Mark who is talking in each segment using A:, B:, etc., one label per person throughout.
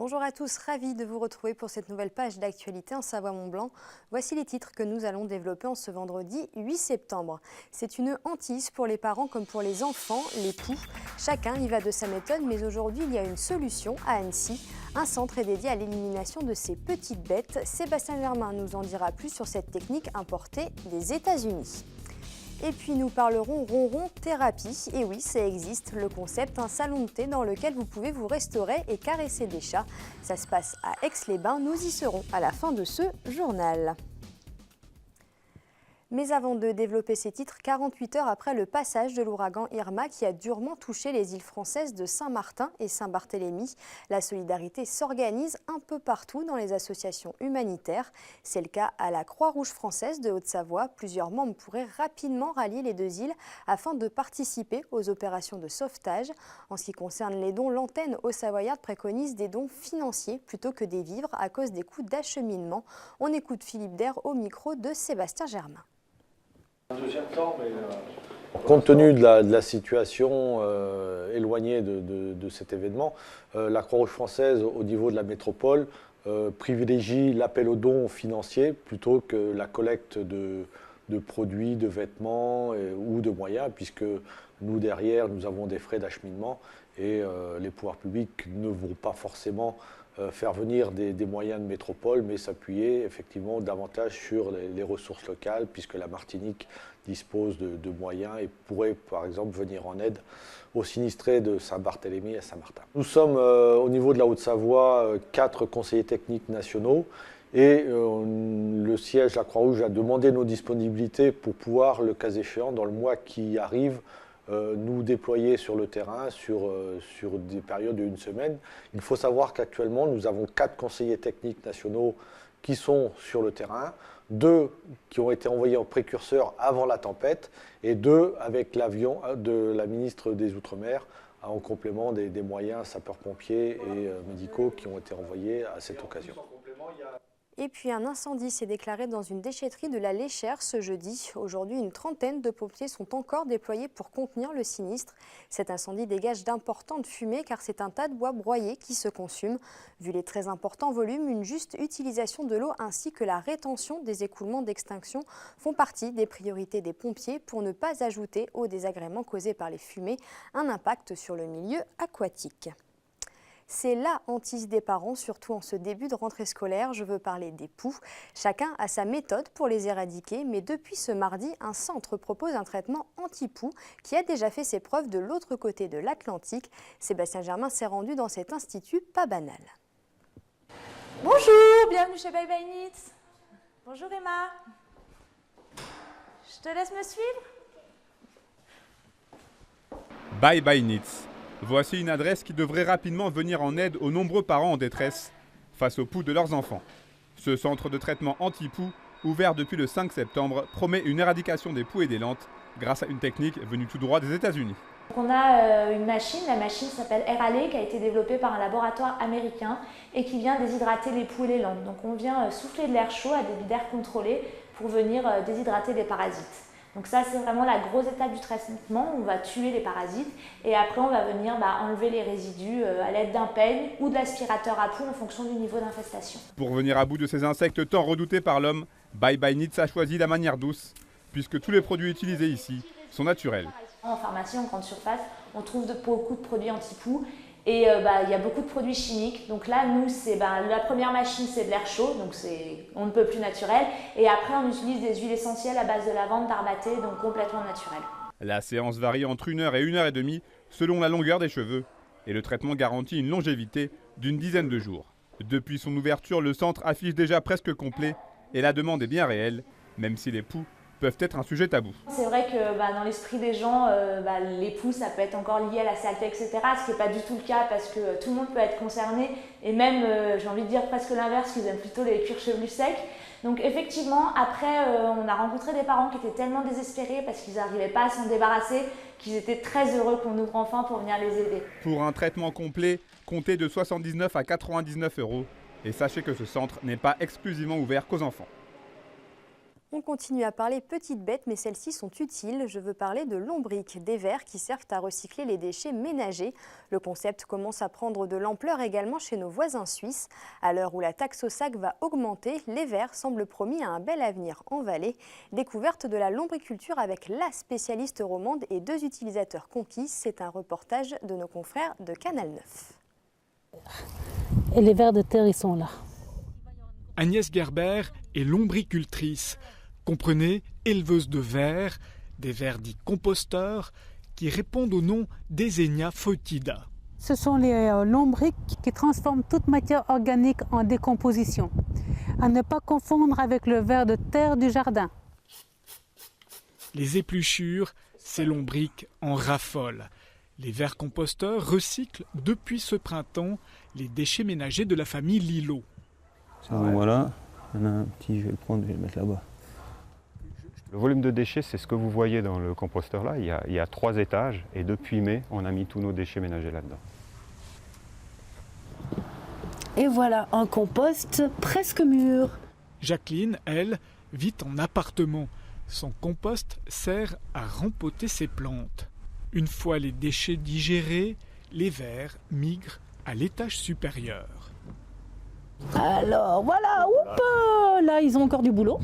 A: Bonjour à tous, ravi de vous retrouver pour cette nouvelle page d'actualité en Savoie-Mont-Blanc. Voici les titres que nous allons développer en ce vendredi 8 septembre. C'est une hantise pour les parents comme pour les enfants, les poux. Chacun y va de sa méthode, mais aujourd'hui il y a une solution à Annecy. Un centre est dédié à l'élimination de ces petites bêtes. Sébastien Germain nous en dira plus sur cette technique importée des États-Unis. Et puis nous parlerons ronron thérapie. Et oui, ça existe, le concept, un salon de thé dans lequel vous pouvez vous restaurer et caresser des chats. Ça se passe à Aix-les-Bains, nous y serons à la fin de ce journal. Mais avant de développer ces titres, 48 heures après le passage de l'ouragan Irma qui a durement touché les îles françaises de Saint-Martin et Saint-Barthélemy, la solidarité s'organise un peu partout dans les associations humanitaires. C'est le cas à la Croix-Rouge française de Haute-Savoie. Plusieurs membres pourraient rapidement rallier les deux îles afin de participer aux opérations de sauvetage. En ce qui concerne les dons, l'antenne Haut-Savoyarde préconise des dons financiers plutôt que des vivres à cause des coûts d'acheminement. On écoute Philippe Dair au micro de Sébastien Germain.
B: Compte tenu de la situation éloignée de cet événement, la Croix-Rouge française, au niveau de la métropole, privilégie l'appel aux dons financiers plutôt que la collecte de produits, de vêtements ou de moyens, puisque nous, derrière, nous avons des frais d'acheminement et les pouvoirs publics ne vont pas forcément faire venir des moyens de métropole, mais s'appuyer effectivement davantage sur les ressources locales, puisque la Martinique dispose de moyens et pourrait par exemple venir en aide aux sinistrés de Saint-Barthélemy et Saint-Martin. Nous sommes au niveau de la Haute-Savoie 4 conseillers techniques nationaux et le siège de la Croix-Rouge a demandé nos disponibilités pour pouvoir, le cas échéant, dans le mois qui arrive, nous déployer sur le terrain sur des périodes d'une semaine. Il faut savoir qu'actuellement, nous avons 4 conseillers techniques nationaux qui sont sur le terrain, 2 qui ont été envoyés en précurseur avant la tempête et 2 avec l'avion de la ministre des Outre-mer en complément des moyens sapeurs-pompiers et médicaux qui ont été envoyés à cette occasion.
A: Et puis un incendie s'est déclaré dans une déchetterie de la Léchère ce jeudi. Aujourd'hui, une trentaine de pompiers sont encore déployés pour contenir le sinistre. Cet incendie dégage d'importantes fumées car c'est un tas de bois broyé qui se consume. Vu les très importants volumes, une juste utilisation de l'eau ainsi que la rétention des écoulements d'extinction font partie des priorités des pompiers pour ne pas ajouter aux désagréments causés par les fumées un impact sur le milieu aquatique. C'est la hantise des parents, surtout en ce début de rentrée scolaire. Je veux parler des poux. Chacun a sa méthode pour les éradiquer, mais depuis ce mardi, un centre propose un traitement anti-poux qui a déjà fait ses preuves de l'autre côté de l'Atlantique. Sébastien Germain s'est rendu dans cet institut pas banal.
C: Bonjour, bienvenue chez Bye Bye Knits. Bonjour Emma. Je te laisse me suivre.
D: Bye Bye Knits. Voici une adresse qui devrait rapidement venir en aide aux nombreux parents en détresse face aux poux de leurs enfants. Ce centre de traitement anti-poux, ouvert depuis le 5 septembre, promet une éradication des poux et des lentes grâce à une technique venue tout droit des États-Unis.
C: On a une machine, la machine s'appelle Airale, qui a été développée par un laboratoire américain et qui vient déshydrater les poux et les lentes. Donc on vient souffler de l'air chaud à débit d'air contrôlé pour venir déshydrater des parasites. Donc ça, c'est vraiment la grosse étape du traitement. On va tuer les parasites et après, on va venir enlever les résidus à l'aide d'un peigne ou de l'aspirateur à poux en fonction du niveau d'infestation.
D: Pour venir à bout de ces insectes tant redoutés par l'homme, Bye Bye Knits a choisi la manière douce, puisque tous les produits utilisés ici sont naturels.
C: En pharmacie, en grande surface, on trouve beaucoup de produits anti-poux. Et il y a beaucoup de produits chimiques. Donc là, nous, la première machine, c'est de l'air chaud, donc on ne peut plus naturel. Et après, on utilise des huiles essentielles à base de lavande, d'arbaté, donc complètement naturel.
D: La séance varie entre 1 heure et 1 heure et demie, selon la longueur des cheveux. Et le traitement garantit une longévité d'une dizaine de jours. Depuis son ouverture, le centre affiche déjà presque complet et la demande est bien réelle, même si les poux peuvent être un sujet tabou.
C: C'est vrai que dans l'esprit des gens, les poux, ça peut être encore lié à la saleté, etc. Ce qui n'est pas du tout le cas parce que tout le monde peut être concerné. Et même, j'ai envie de dire presque l'inverse, qu'ils aiment plutôt les cuirs chevelus secs. Donc effectivement, après, on a rencontré des parents qui étaient tellement désespérés parce qu'ils n'arrivaient pas à s'en débarrasser, qu'ils étaient très heureux qu'on ouvre enfin pour venir les aider.
D: Pour un traitement complet, comptez de 79 à 99 €. Et sachez que ce centre n'est pas exclusivement ouvert qu'aux enfants.
A: On continue à parler petites bêtes, mais celles-ci sont utiles. Je veux parler de lombrics, des vers qui servent à recycler les déchets ménagers. Le concept commence à prendre de l'ampleur également chez nos voisins suisses. À l'heure où la taxe au sac va augmenter, les vers semblent promis à un bel avenir en Valais. Découverte de la lombriculture avec la spécialiste romande et 2 utilisateurs conquis. C'est un reportage de nos confrères de Canal 9.
E: Et les vers de terre, ils sont là.
F: Agnès Gerber est lombricultrice. Comprenez, éleveuse de vers, des vers dits composteurs, qui répondent au nom d'Eisenia foetida.
E: Ce sont les lombrics qui transforment toute matière organique en décomposition. À ne pas confondre avec le ver de terre du jardin.
F: Les épluchures, ces lombrics en raffolent. Les vers composteurs recyclent depuis ce printemps les déchets ménagers de la famille Lillo.
G: Voilà, il y en a un petit, je vais le prendre, je vais le mettre là-bas.
H: Le volume de déchets, c'est ce que vous voyez dans le composteur là. Il y a 3 étages et depuis mai, on a mis tous nos déchets ménagers là-dedans.
I: Et voilà, un compost presque mûr.
F: Jacqueline, elle, vit en appartement. Son compost sert à rempoter ses plantes. Une fois les déchets digérés, les vers migrent à l'étage supérieur.
I: Alors voilà, là ils ont encore du boulot.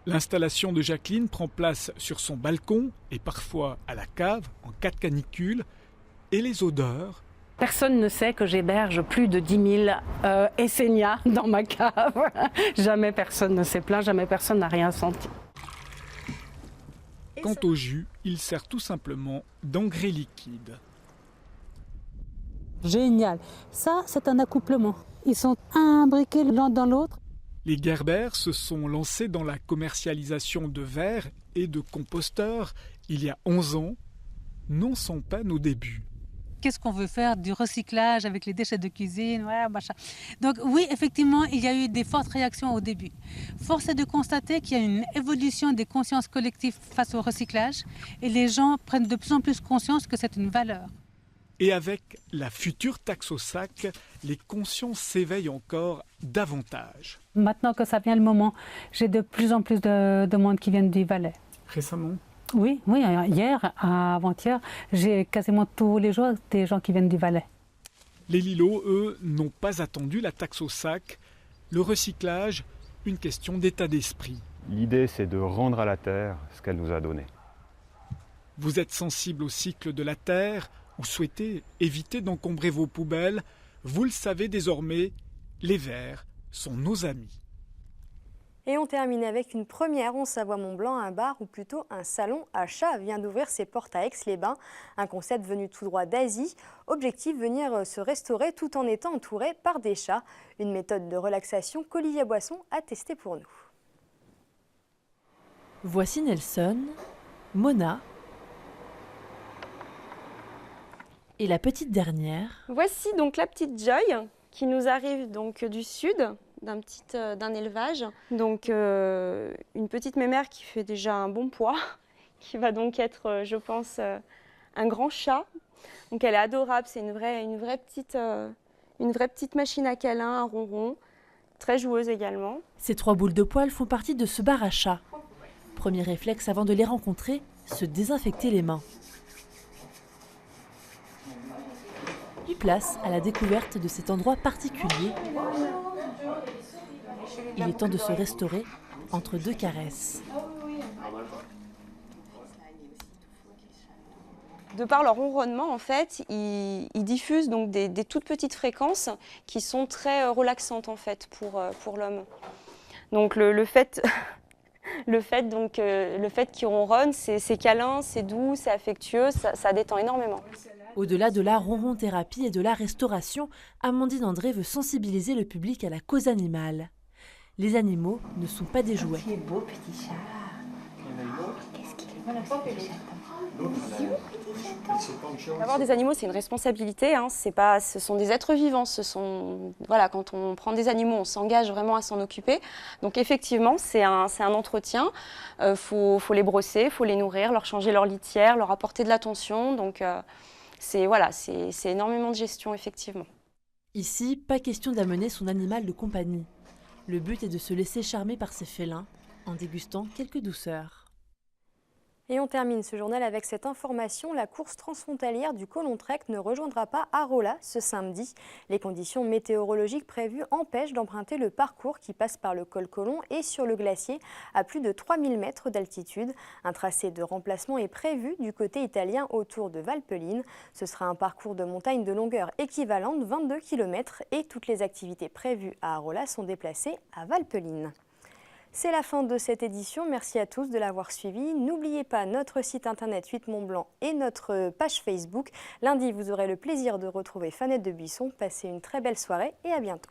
F: L'installation de Jacqueline prend place sur son balcon et parfois à la cave en cas de canicule. Et les odeurs?
I: Personne ne sait que j'héberge plus de 10 000 Eisenia dans ma cave. Jamais personne ne s'est plaint, jamais personne n'a rien senti.
F: Quant au jus, il sert tout simplement d'engrais liquide.
E: Génial. Ça, c'est un accouplement. Ils sont imbriqués l'un dans l'autre.
F: Les Gerber se sont lancés dans la commercialisation de vers et de composteurs il y a 11 ans, non sans peine au début.
E: Qu'est-ce qu'on veut faire? Du recyclage avec les déchets de cuisine, ouais, machin. Donc oui, effectivement, il y a eu des fortes réactions au début. Force est de constater qu'il y a une évolution des consciences collectives face au recyclage et les gens prennent de plus en plus conscience que c'est une valeur.
F: Et avec la future taxe au sac, les consciences s'éveillent encore davantage.
E: Maintenant que ça vient le moment, j'ai de plus en plus de monde qui viennent du Valais.
F: Récemment?
E: Oui, hier, avant-hier, j'ai quasiment tous les jours des gens qui viennent du Valais.
F: Les Lillo, eux, n'ont pas attendu la taxe au sac. Le recyclage, une question d'état d'esprit.
H: L'idée, c'est de rendre à la terre ce qu'elle nous a donné.
F: Vous êtes sensible au cycle de la terre ou souhaitez éviter d'encombrer vos poubelles, vous le savez désormais, les vers sont nos amis.
A: Et on termine avec une première en Savoie-Mont-Blanc, un bar ou plutôt un salon à chat vient d'ouvrir ses portes à Aix-les-Bains. Un concept venu tout droit d'Asie. Objectif, venir se restaurer tout en étant entouré par des chats. Une méthode de relaxation qu'Olivia Boisson a testée pour nous.
J: Voici Nelson, Mona et la petite dernière.
K: Voici donc la petite Joy qui nous arrive donc du sud. D'un élevage. Donc une petite mémère qui fait déjà un bon poids, qui va donc être, je pense, un grand chat. Donc elle est adorable, c'est une vraie petite machine à câlin, un ronron, très joueuse également.
J: Ces 3 boules de poils font partie de ce bar à chat. Premier réflexe avant de les rencontrer, se désinfecter les mains. Puis place à la découverte de cet endroit particulier. Il est temps de se restaurer entre 2 caresses.
K: De par leur ronronnement, en fait, ils diffusent donc des toutes petites fréquences qui sont très relaxantes en fait pour l'homme. Donc le fait qu'ils ronronnent, c'est câlin, c'est doux, c'est affectueux, ça détend énormément.
J: Au-delà de la ronron-thérapie et de la restauration, Amandine André veut sensibiliser le public à la cause animale. Les animaux ne sont pas des jouets.
L: Il est beau, petit chat. Qu'est-ce qu'il est beau, petit chaton.
K: Avoir des animaux, c'est une responsabilité. Hein. Ce sont des êtres vivants. Quand on prend des animaux, on s'engage vraiment à s'en occuper. Donc effectivement, c'est un entretien. Faut les brosser, faut les nourrir, leur changer leur litière, leur apporter de l'attention. Donc c'est énormément de gestion, effectivement.
J: Ici, pas question d'amener son animal de compagnie. Le but est de se laisser charmer par ses félins en dégustant quelques douceurs.
A: Et on termine ce journal avec cette information. La course transfrontalière du Colon-Trek ne rejoindra pas Arolla ce samedi. Les conditions météorologiques prévues empêchent d'emprunter le parcours qui passe par le col Colon et sur le glacier à plus de 3000 mètres d'altitude. Un tracé de remplacement est prévu du côté italien autour de Valpelline. Ce sera un parcours de montagne de longueur équivalente, 22 km, et toutes les activités prévues à Arolla sont déplacées à Valpelline. C'est la fin de cette édition. Merci à tous de l'avoir suivi. N'oubliez pas notre site internet 8 Mont Blanc et notre page Facebook. Lundi, vous aurez le plaisir de retrouver Fanette de Buisson. Passez une très belle soirée et à bientôt.